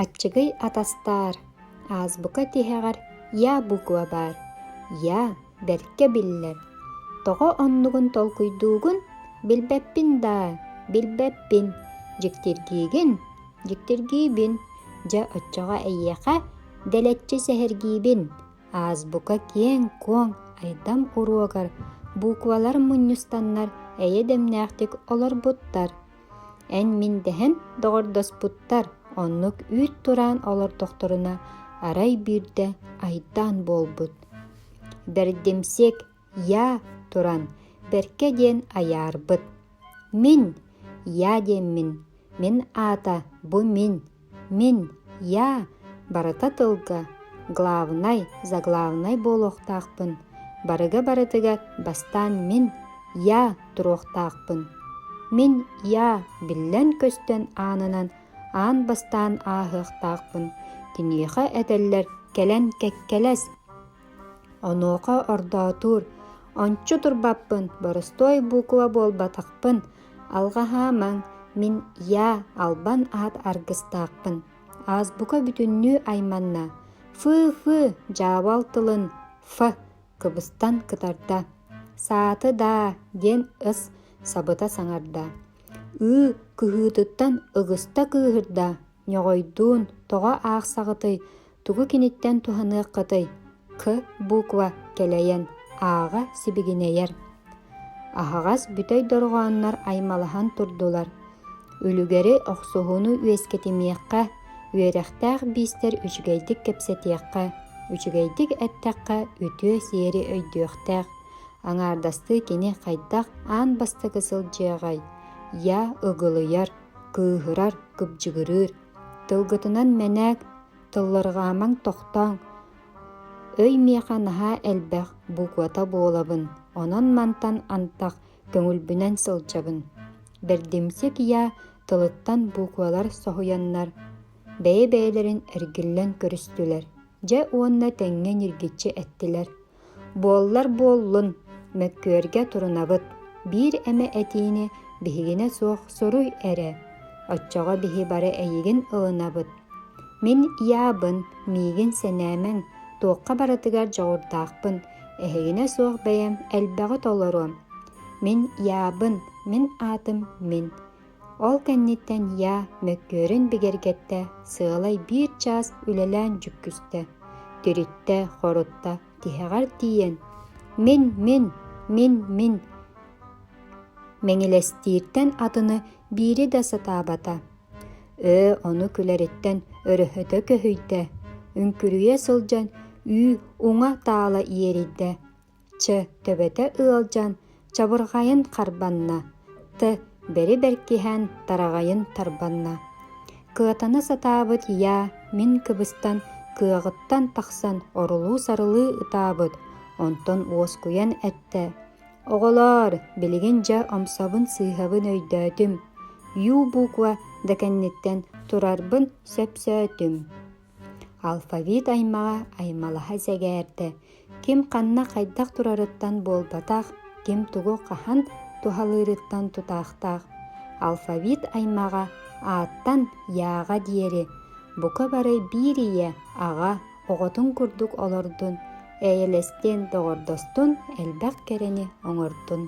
Аччыгый атастар. Азбука тиһэҕэр я буква бар. Я берке биллер. Тоҕо оннугун толкуйдуугун билбеппин да, билбеппин. Дьиктиргиибин. Дьа оччоҕо эйиэхэ дэлэччи сэһэргиибин. Азбука киэн куоң айдам уруогар буквалар мунньустаннар эйэ дэмнээхтик олорбуттар. Эн миндэһэн доҕордоспуттар. Оннук үүт тураан олордохторуна арай биирдэ айдаан буолбут. Бердимсек я туран берке диэн айаарбыт. Мин я диэммин. Мин аата бу мин. Мин я барыта тылга. Главнай, заглавнай буолуохтаахпын. Барыга барытыгар бастаан мин я туруохтаахпын. Мин я биллэн көстөн аанынан аан бастаан ааһыахтаахпын. Тиниэхэ этэллэр кэлэн кэккэлэс. Онуоха ордоотуур. Ончу турбаппын, боростой буква буолбатахпын. Алгаһаамаң мин я албан аат аргыстаахпын. Азбука бүтүннүү айманна. Фы жаабал тылын. Ф кыбыстан кытарда. Сааты да диэн ыс сабыта саҥарда. Кыһыытыттан ыгыста кыыһырда. Ньоҕойдуун тоҕо аахсаҕытый, тугу киниттэн туһаныаххытый. К буква кэлэйэн ааҕа сибигинэйэр. Аһаҕас бүтэй дорҕооннар аймалаһан турдулар. Үлүгэри охсуһууну үөскэтимиэххэ, үөрэхтээх биистэр үчүгэйдик кэпсэтиэххэ, үчүгэйдик эттэххэ үтүө сиэри өйдүөхтээх. Аҥаардасты кини хайдах аан баста кысыл дьиэҕэй. Я ыгылыйар, кыыһырар, кыбдьыгырыыр. Тылгытынан мэнэк, тылларгаамаң тохтоң. Өй миэхэ наһаа элбэх буквата буолабын. Онон мантан антах көҥүлбүнэн сылдьабын. Бердимсек я тылыттан буквалар соһуяннар. Бэйэ-бэйэлэрин эргиллэн көрүстүлэр. Дьэ уонна тэҥҥэ ньиргиччи эттилэр. Буоллар буоллун, мөккүөргэ турунабыт. Биир эмэ этиини биһигине суох соруй эрэ. Оччоҕо биһи бары эйигин ылынабыт. Мин яабын, миигин сэнээмэҥ, туохха барытыгар дьоҕурдаахпын. Эһигине суох бэйэм элбэҕи толоруом. Мин яабын, мин аатым мин. Ол кэнниттэн я мөккүөрүн бигэргэтте сыалай биир чаас үлэлээн жүккүстэ. Түрүттэ, хорутта, тиһэҕэр тиийэн. Мин. Меҥилэстииртэн атыны биири да сатаабата. Ону күлэриттэн өрөһөтө көһүйдэ. Үҥкүрүйэ сылдьан уҥа таала иериддэ. Төбөтө ыалдьан чабырҕайын харбанна. Бери беркиһэн тараҕайын тарбанна. Кыатана сатаабыт я мин кыбыстан кыаҕыттан тахсан орулуу-сарылыы ытаабыт. Онтон уоскуйан этте. Оҕолоор, билигин дьа омсобун сыыһабын өйдөөтүм. Ю буква да кэнниттэн турарбын сөп-сөөтүм. Алфавит аймаҕа аймалаһа зэгээрдэ. Ким ханна хайдах турарыттан буолбатах, ким тугу хаһан тухалыырыттан тутаахтаах. Алфавит аймаҕа ааттан яаҕа диэри. Бука бары биирийэ аҕа оҕотун курдук олордун, эйэлэстиэн доҕордостун элбэх кэрэни оҥордун.